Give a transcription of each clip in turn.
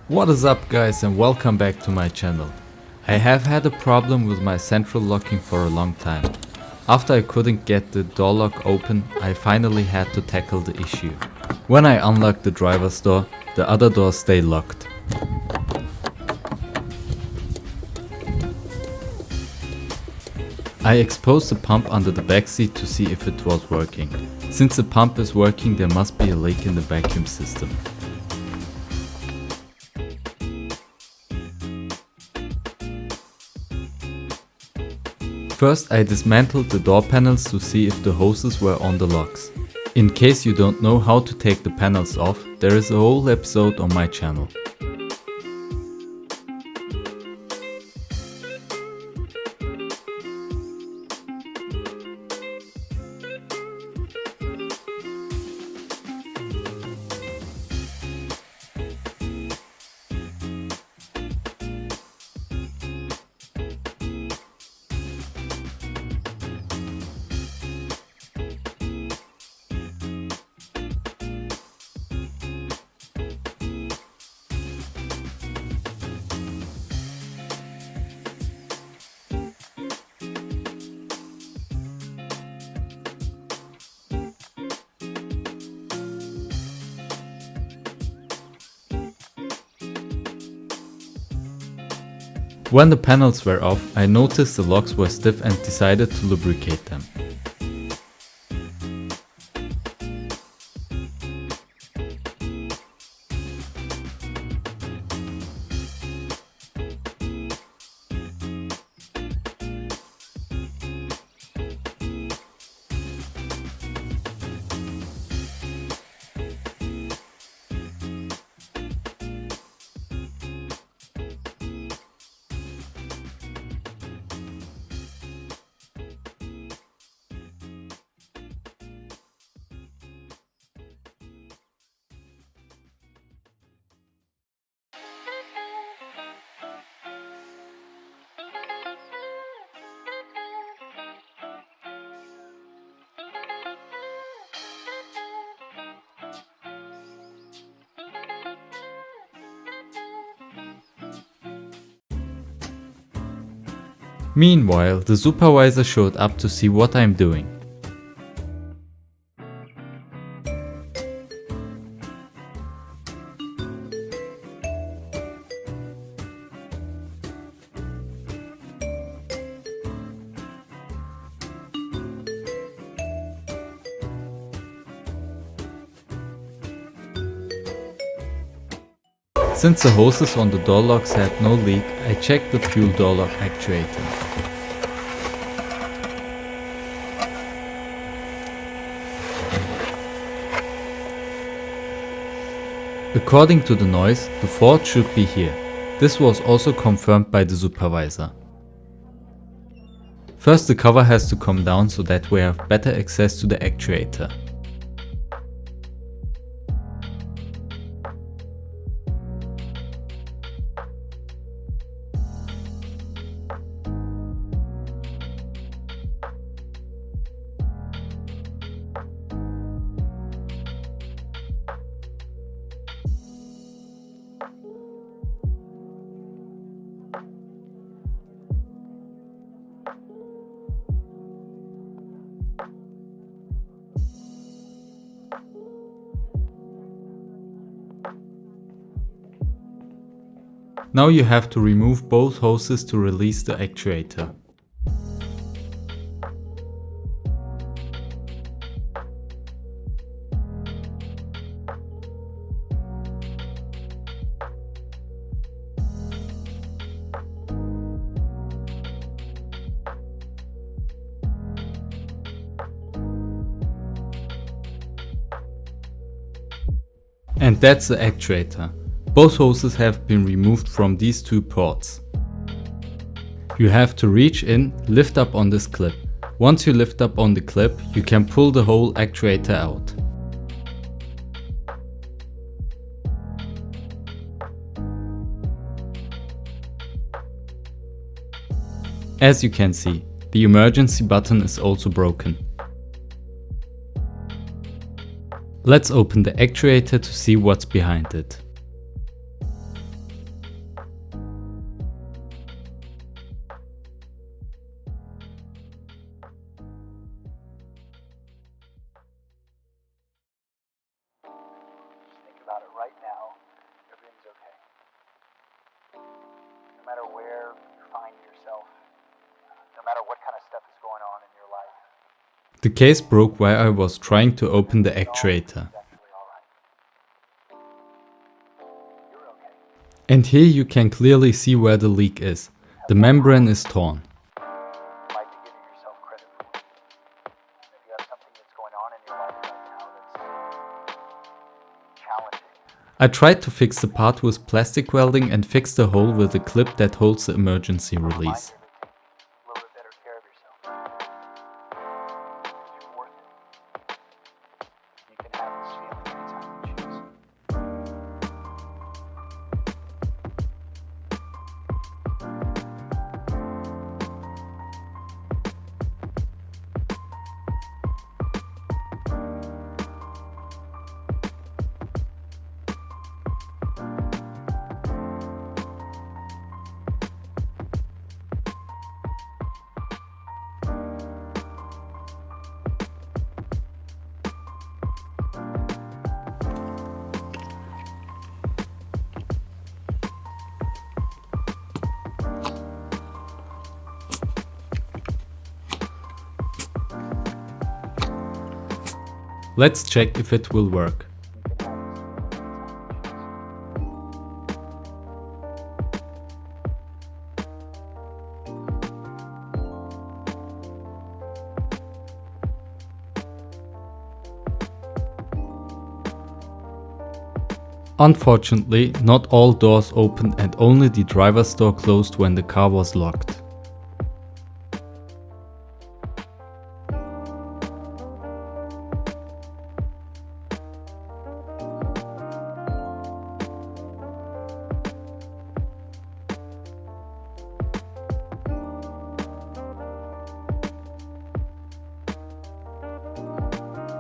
What is up guys, and welcome back to my channel. I have had a problem with my central locking for a long time. After I couldn't get the door lock open, I finally had to tackle the issue. When I unlock the driver's door, the other doors stay locked. I exposed the pump under the backseat to see if it was working. Since the pump is working, there must be a leak in the vacuum system. First, I dismantled the door panels to see if the hoses were on the locks. In case you don't know how to take the panels off, there is a whole episode on my channel. When the panels were off, I noticed the locks were stiff and decided to lubricate them. Meanwhile, the supervisor showed up to see what I'm doing. Since the hoses on the door locks had no leak, I checked the fuel door lock actuator. According to the noise, the fault should be here. This was also confirmed by the supervisor. First, the cover has to come down so that we have better access to the actuator. Now you have to remove both hoses to release the actuator. And that's the actuator. Both hoses have been removed from these two ports. You have to reach in, lift up on this clip. Once you lift up on the clip, you can pull the whole actuator out. As you can see, the emergency button is also broken. Let's open the actuator to see what's behind it. no matter where you find yourself, no matter what kind of stuff is going on in your life. The case broke while I was trying to open the actuator. It's actually all right. You're okay. And here you can clearly see where the leak is. The membrane is torn. You might be giving yourself credit for it. If you have something that's going on in your life right now that's challenging. I tried to fix the part with plastic welding and fixed the hole with a clip that holds the emergency release. A little bit better care of yourself. You're worth it. You can have this feeling anytime you choose. Let's check if it will work. Unfortunately, not all doors opened and only the driver's door closed when the car was locked.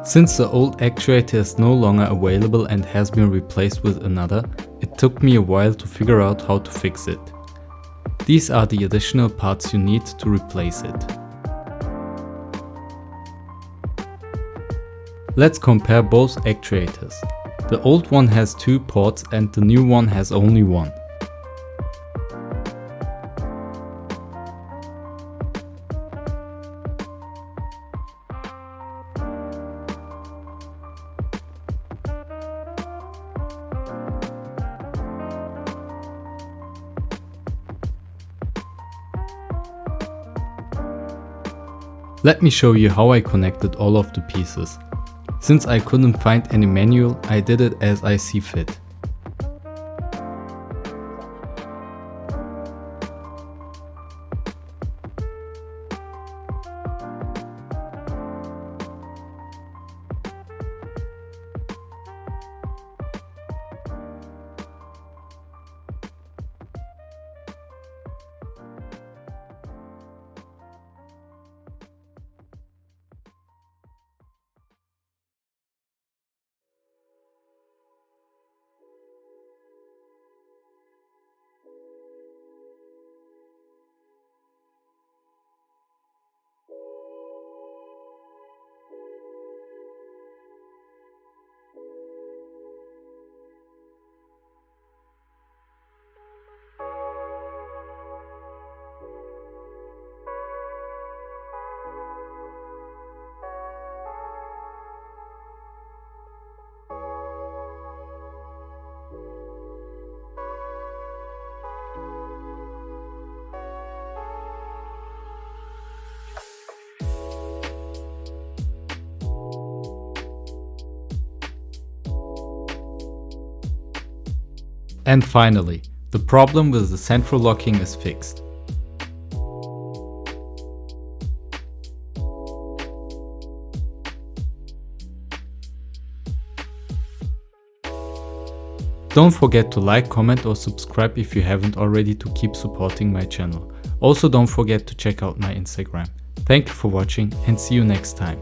Since the old actuator is no longer available and has been replaced with another, it took me a while to figure out how to fix it. These are the additional parts you need to replace it. Let's compare both actuators. The old one has 2 ports and the new one has only 1. Let me show you how I connected all of the pieces. Since I couldn't find any manual, I did it as I see fit. And finally, the problem with the central locking is fixed. Don't forget to like, comment or subscribe if you haven't already to keep supporting my channel. Also don't forget to check out my Instagram. Thank you for watching and see you next time.